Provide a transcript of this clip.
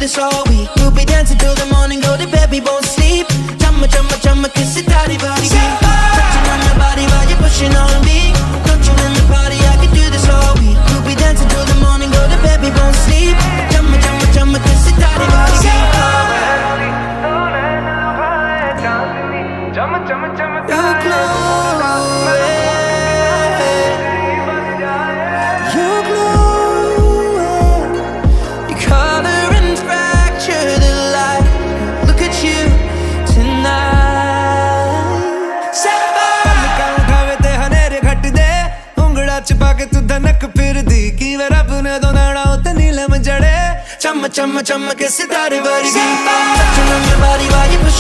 this all week. We'll be dancing till the morning, go to bed, we won't sleep. Chumma, chumma, chumma, kiss it, daddy, body. Touching on your body while you're pushing on me. Don't you in the party, I could do this all week. We'll be dancing till the morning, go to bed, we won't sleep. Chumma, chumma, chumma, kiss it, daddy, body. You glow, you glow. Your color and fracture the light. Look at you tonight. उठावे ते हनेरे घट दे उंगड़ा छुपा के तू धनक फिर दी की वे रब ने दो नाड़ा उते नीलम जड़े Chumma, chumma, chumma, kiss it, daddy, body. Touching on your body while you're pushing